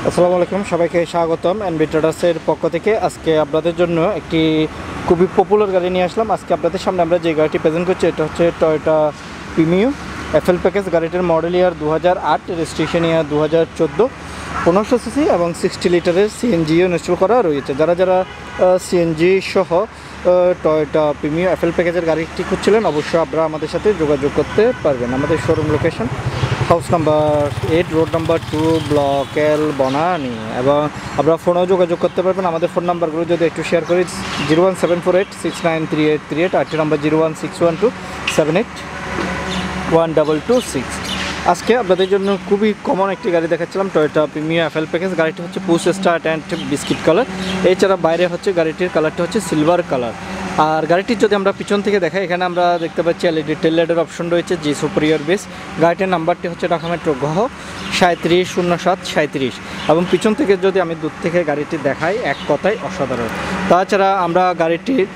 আসসালামু আলাইকুম, সবাইকে স্বাগতম এনবি ট্রেডার্সের পক্ষ থেকে। আজকে আপনাদের জন্য একটি খুবই পপুলার গাড়ি নিয়ে আসলাম। আজকে আপনাদের সামনে আমরা যে গাড়িটি প্রেজেন্ট করছি এটা হচ্ছে টয়োটা প্রিমিও এফএল প্যাকেজ। গাড়িটির মডেল ইয়ার 2008, রেজিস্ট্রেশন ইয়ার 2014, 1500 সিসি এবং 60 লিটারের সিএনজিও ইনস্টল করা রয়েছে। যারা যারা সিএনজি সহ টয়োটা প্রিমিও এফএল প্যাকেজের গাড়িটি খুঁজছিলেন অবশ্যই আপনারা আমাদের সাথে যোগাযোগ করতে পারবেন। আমাদের showroom location house number 8, road number 2, block এল, বনানী। এবং আপনারা ফোনেও যোগাযোগ করতে পারবেন। আমাদের ফোন নাম্বারগুলো যদি একটু শেয়ার করি, 01748693838, আরেকটি নাম্বার 01612781226। আজকে আপনাদের জন্য খুবই কমন একটি গাড়ি দেখাচ্ছিলাম, টয়োটা প্রিমিও এফএল প্যাকেজ। গাড়িটি হচ্ছে push start and biscuit colour. এছাড়া বাইরে হচ্ছে গাড়িটির কালারটা হচ্ছে সিলভার কালার। আর গাড়িটির যদি আমরা পিছন থেকে দেখাই, এখানে আমরা দেখতে পাচ্ছি এলইডি টেল লাইটের অপশন রয়েছে, জি সুপিরিয়র বেস। গাড়িটির নাম্বারটি হচ্ছে ঢাকা মেট্রো গহ 370737। এবং পিছন থেকে যদি আমি দূর থেকে গাড়িটি দেখাই, এক কথায় অসাধারণ। তাছাড়া আমরা গাড়িটির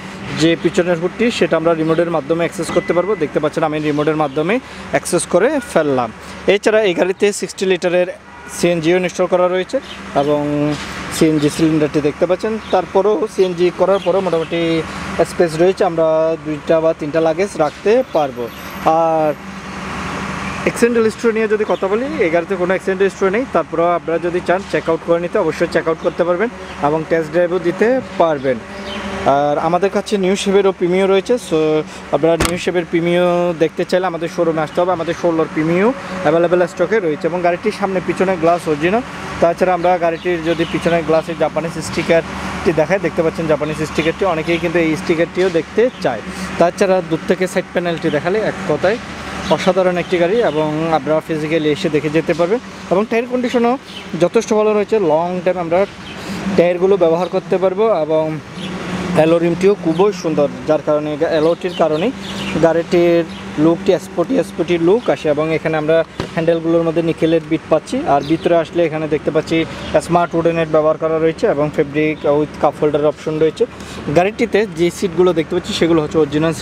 যে পিছনের হুডটি সেটা আমরা রিমোটের মাধ্যমে অ্যাক্সেস করতে পারবো। দেখতে পাচ্ছেন আমি রিমোটের মাধ্যমে অ্যাক্সেস করে ফেললাম। এছাড়া এই গাড়িতে 60 লিটারের সিএনজিও ইনস্টল করা রয়েছে এবং সিএনজি সিলিন্ডারটি দেখতে পাচ্ছেন। তারপরেও সিএনজি করার পরেও মোটামুটি স্পেস রয়েছে, আমরা 2টা বা 3টা লাগেজ রাখতে পারবো। আর অ্যাক্সিডেন্টাল হিস্ট্রি নিয়ে যদি কথা বলি, এই গাড়িতে কোনো অ্যাক্সিডেন্টাল হিস্ট্রি নেই। তারপরেও আপনারা যদি চান চেক আউট করে নিতে, অবশ্যই চেক আউট করতে পারবেন এবং টেস্ট ড্রাইভও দিতে পারবেন। আর আমাদের কাছে নিউ শেপেরও প্রিমিও রয়েছে। সো আপনারা নিউ শেপের প্রিমিও দেখতে চাইলে আমাদের শোরুমে আসতে হবে। আমাদের 16 প্রিমিও অ্যাভেলেবেল স্টকে রয়েছে এবং গাড়িটির সামনে পিছনে গ্লাস অরিজিনাল। তাছাড়া আমরা গাড়িটির যদি পিছনের গ্লাসের জাপানিজ স্টিকারটি দেখায়, দেখতে পাচ্ছেন জাপানিজ স্টিকারটি, অনেকেই কিন্তু এই স্টিকারটিও দেখতে চায়। তাছাড়া দূর থেকে সাইড প্যানেলটি দেখালে এক কথায় অসাধারণ একটি গাড়ি এবং আপনারা ফিজিক্যালি এসে দেখে যেতে পারবেন। এবং টায়ার কন্ডিশনও যথেষ্ট ভালো রয়েছে, লং টাইম আমরা টায়ারগুলো ব্যবহার করতে পারবো। এবং অ্যালো রিমটিও খুবই সুন্দর, যার কারণে অ্যালোটির কারণেই গাড়িটির লুকটি স্পোর্টি লুক আসে। এবং এখানে আমরা হ্যান্ডেলগুলোর মধ্যে নিকেলের বিট পাচ্ছি। আর ভিতরে আসলে এখানে দেখতে পাচ্ছি স্মার্ট উডেনের ব্যবহার করা রয়েছে এবং ফেব্রিক উইথ কাপ হোল্ডারের অপশন রয়েছে। গাড়িটিতে যে সিটগুলো দেখতে পাচ্ছি সেগুলো হচ্ছে অরিজিনাল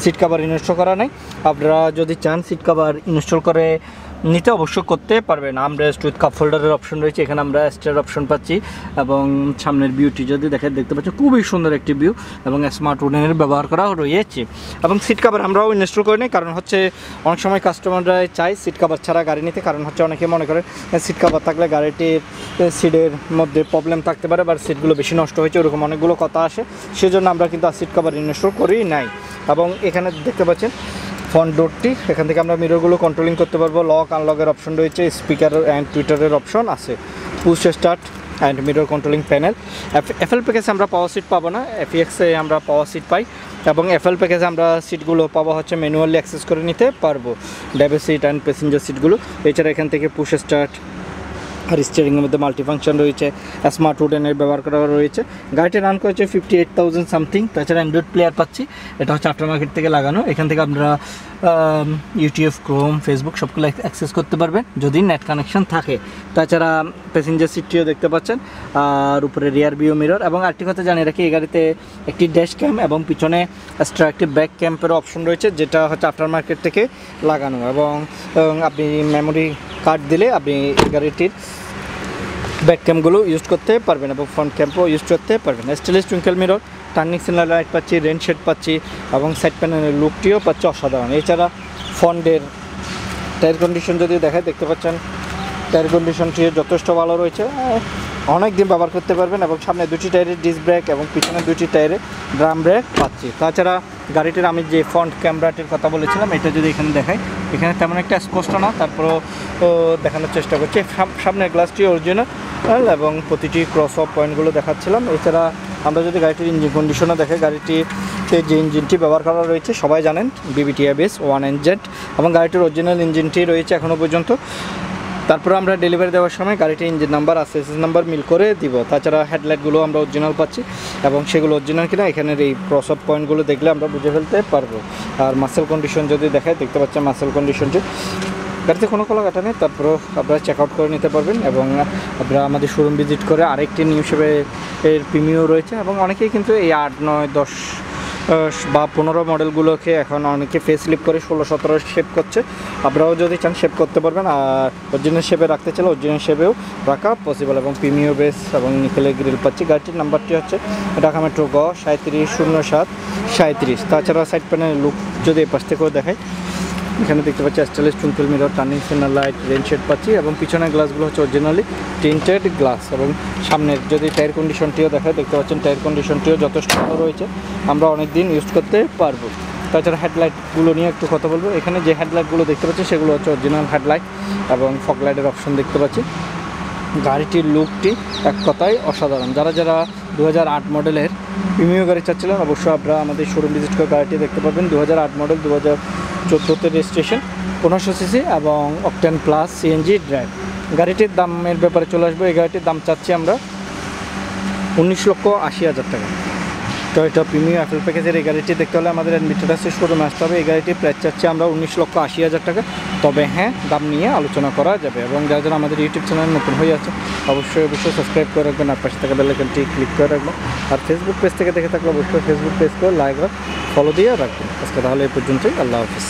সিট কাভার ইনস্টল করা নাই। আপনারা যদি চান সিট কাভার ইনস্টল করে নিতে অবশ্য করতে পারবেন। আমরেস্ট উইথ কাপ হোল্ডারের অপশন রয়েছে, এখানে আমরা স্টার অপশন পাচ্ছি। এবং সামনের ভিউটি যদি দেখতে পাচ্ছি খুবই সুন্দর একটি ভিউ এবং স্মার্ট উডেনের ব্যবহার করা রয়েছে। এবং সিট কাভার আমরাও ইনস্টল করে নিই, কারণ হচ্ছে অনেক সময় কাস্টমাররা চাই সিট কাভার ছাড়া গাড়ি নিতে। কারণ হচ্ছে অনেকে মনে করেন সিট কাভার থাকলে গাড়িটির সিটের মধ্যে প্রবলেম থাকতে পারে বা সিটগুলো বেশি নষ্ট হয়েছে, ওরকম অনেকগুলো কথা আসে। সেজন্য আমরা কিন্তু সিট কাভার ইনস্টল করি নাই। এবং এখানে দেখতে পাচ্ছেন ফ্রন্ট ডোরটি, এখান থেকে আমরা মিররগুলো কন্ট্রোলিং করতে পারবো। লক আনলকের অপশন রয়েছে, স্পিকার অ্যান্ড টুইটারের অপশন আছে, push start and mirror controlling panel. FL প্যাকেজে আমরা পাওয়ার সিট পাবো না, এফএক্সে আমরা পাওয়ার সিট পাই। এবং এফএল প্যাকেজে আমরা সিটগুলো পাবো হচ্ছে ম্যানুয়ালি অ্যাক্সেস করে নিতে পারবো, ড্রাইভার সিট অ্যান্ড প্যাসেঞ্জার সিটগুলো। এছাড়া এখান থেকে পুশ স্টার্ট আর স্টিয়ারিংয়ের মধ্যে মাল্টিফাংশন রয়েছে, স্মার্ট উডেনের ব্যবহার করা রয়েছে। গাড়িটি রান করেছে 58,000 সামথিং। তাছাড়া অ্যান্ড্রয়েড প্লেয়ার পাচ্ছি, এটা হচ্ছে আফটার মার্কেট থেকে লাগানো। এখান থেকে আপনারা ইউটিউব, ক্রোম, ফেসবুক সবগুলো অ্যাক্সেস করতে পারবেন যদি নেট কানেকশন থাকে। তাছাড়া প্যাসেঞ্জার সিটটিও দেখতে পাচ্ছেন, আর উপরে রিয়ার ভিউ মিরর। এবং আরেকটি কথা জানিয়ে রাখি, এই গাড়িতে একটি ড্যাশ ক্যাম এবং পিছনে এক্সট্রা একটি ব্যাক ক্যাম্পের অপশন রয়েছে, যেটা হচ্ছে আফটার মার্কেট থেকে লাগানো। এবং আপনি মেমোরি কার্ড দিলে আপনি এই গাড়িটির ব্যাক ক্যাম্পগুলো ইউজ করতে পারবেন এবং ফ্রন্ট ক্যাম্পও ইউজ করতে পারবেন। Stainless twinkle mirror, turning signal light পাচ্ছি, রেন শেড পাচ্ছি এবং সাইড প্যানেলের লুকটিও পাচ্ছি অসাধারণ। এছাড়া ফ্রন্টের টায়ার কন্ডিশন যদি দেখায়, দেখতে পাচ্ছেন টায়ার কন্ডিশনটিও যথেষ্ট ভালো রয়েছে, অনেক দিন ব্যবহার করতে পারবেন। এবং সামনে 2টি টায়ারের ডিস্ক ব্রেক এবং পিছনে 2টি টায়ারে ড্রাম ব্রেক পাচ্ছি। তাছাড়া গাড়িটির আমি যে ফ্রন্ট ক্যামেরাটির কথা বলেছিলাম, এটা যদি এখানে দেখাই, এখানে তেমন একটা স্পষ্ট না, তারপরেও দেখানোর চেষ্টা করছি। সামনের গ্লাসটি অরিজিনাল এবং প্রতিটি ক্রস অফ পয়েন্টগুলো দেখাচ্ছিলাম। এছাড়া আমরা যদি গাড়িটির ইঞ্জিন কন্ডিশনও দেখে, গাড়িটিতে যে ইঞ্জিনটি ব্যবহার করা রয়েছে সবাই জানেন, BBTIBS 1NZ এবং গাড়িটির অরিজিনাল ইঞ্জিনটি রয়েছে এখনও পর্যন্ত। তারপরে আমরা ডেলিভারি দেওয়ার সময় গাড়িটির ইঞ্জিন নাম্বার আর এসএস নাম্বার মিল করে দিব। তাছাড়া হেডলাইটগুলো আমরা অরিজিনাল পাচ্ছি এবং সেগুলো অরিজিনাল কিনা এখানের এই ক্রস অফ পয়েন্টগুলো দেখলে আমরা বুঝে ফেলতে পারবো। আর মাসেল কন্ডিশন যদি দেখায়, দেখতে পাচ্ছেন মাসেল কন্ডিশনটি, গাড়িতে কোনো কলা কাটা নেই। তারপরেও আপনারা চেক আউট করে নিতে পারবেন এবং আপনারা আমাদের শোরুম ভিজিট করে আরেকটি নিউ শেপের প্রিমিও রয়েছে। এবং অনেকেই কিন্তু এই 8, 9, 10 বা 15 মডেলগুলোকে এখন অনেকে ফেস লিপ করে 16-17 শেপ করছে। আপনারাও যদি চান শেপ করতে পারবেন, আর অরিজিনাল শেপে রাখতে চাইলে অরিজিনাল শেপেও রাখা পসিবল। এবং প্রিমিয়ার বেস এবং নিকেলের গ্রিল পাচ্ছি। গাড়িটির নাম্বারটি হচ্ছে ঢাকা মেট্রো গ 3707-37। তাছাড়া সাইড প্যানেলের লুক যদি এই পাশ থেকেও দেখায়, এখানে দেখতে পাচ্ছি stylish twinkle mirror, turning signal light, rain shade পাচ্ছি এবং পিছনের গ্লাসগুলো হচ্ছে অরিজিনালি টিন্টেড গ্লাস। এবং সামনের যদি টায়ার কন্ডিশনটিও দেখায়, দেখতে পাচ্ছেন টায়ার কন্ডিশনটিও যথেষ্ট ভালো রয়েছে, আমরা অনেক দিন ইউজ করতে পারবো। তাছাড়া হেডলাইটগুলো নিয়ে একটু কথা বলবো। এখানে যে হেডলাইটগুলো দেখতে পাচ্ছি সেগুলো হচ্ছে অরিজিনাল হেডলাইট এবং ফগ লাইটের অপশন দেখতে পাচ্ছি। গাড়িটির লুকটি এক কথায় অসাধারণ। যারা 2008 মডেলের প্রিমিয়াম গাড়ি চাচ্ছিলেন, অবশ্যই আপনারা আমাদের শোরুম ভিজিট করে গাড়িটি দেখতে পাবেন। 2008 মডেল, 2014-তে রেজিস্ট্রেশন, 1500 সিসি এবং অকটেন প্লাস সিএনজি ড্রাইভ। গাড়িটির দামের ব্যাপারে চলে আসবো। এই গাড়িটির দাম চাচ্ছি আমরা 19,80,000 টাকা। টয়োটা প্রিমিয়াম অ্যাপেল প্যাকেজের এই গাড়িটি দেখতে হলে আমাদের অ্যাডমিটাসের শোরুমে আসতে হবে। এই গাড়িটির প্রাইস চাচ্ছি আমরা 19,80,000 টাকা। তবে হ্যাঁ, দাম নিয়ে আলোচনা করা যাবে। এবং যারা যারা আমাদের ইউটিউব চ্যানেল নতুন হয়ে আছে, অবশ্যই সাবস্ক্রাইব করে রাখবেন, আর পাশে থাকা বেল আইকনটি ক্লিক করে রাখবেন। আর ফেসবুক পেজ থেকে দেখে থাকলে অবশ্যই ফেসবুক পেজ করে লাইক আর ফলো দিয়ে রাখবেন। আজকে তাহলে এই পর্যন্তই। আল্লাহ হাফিজ।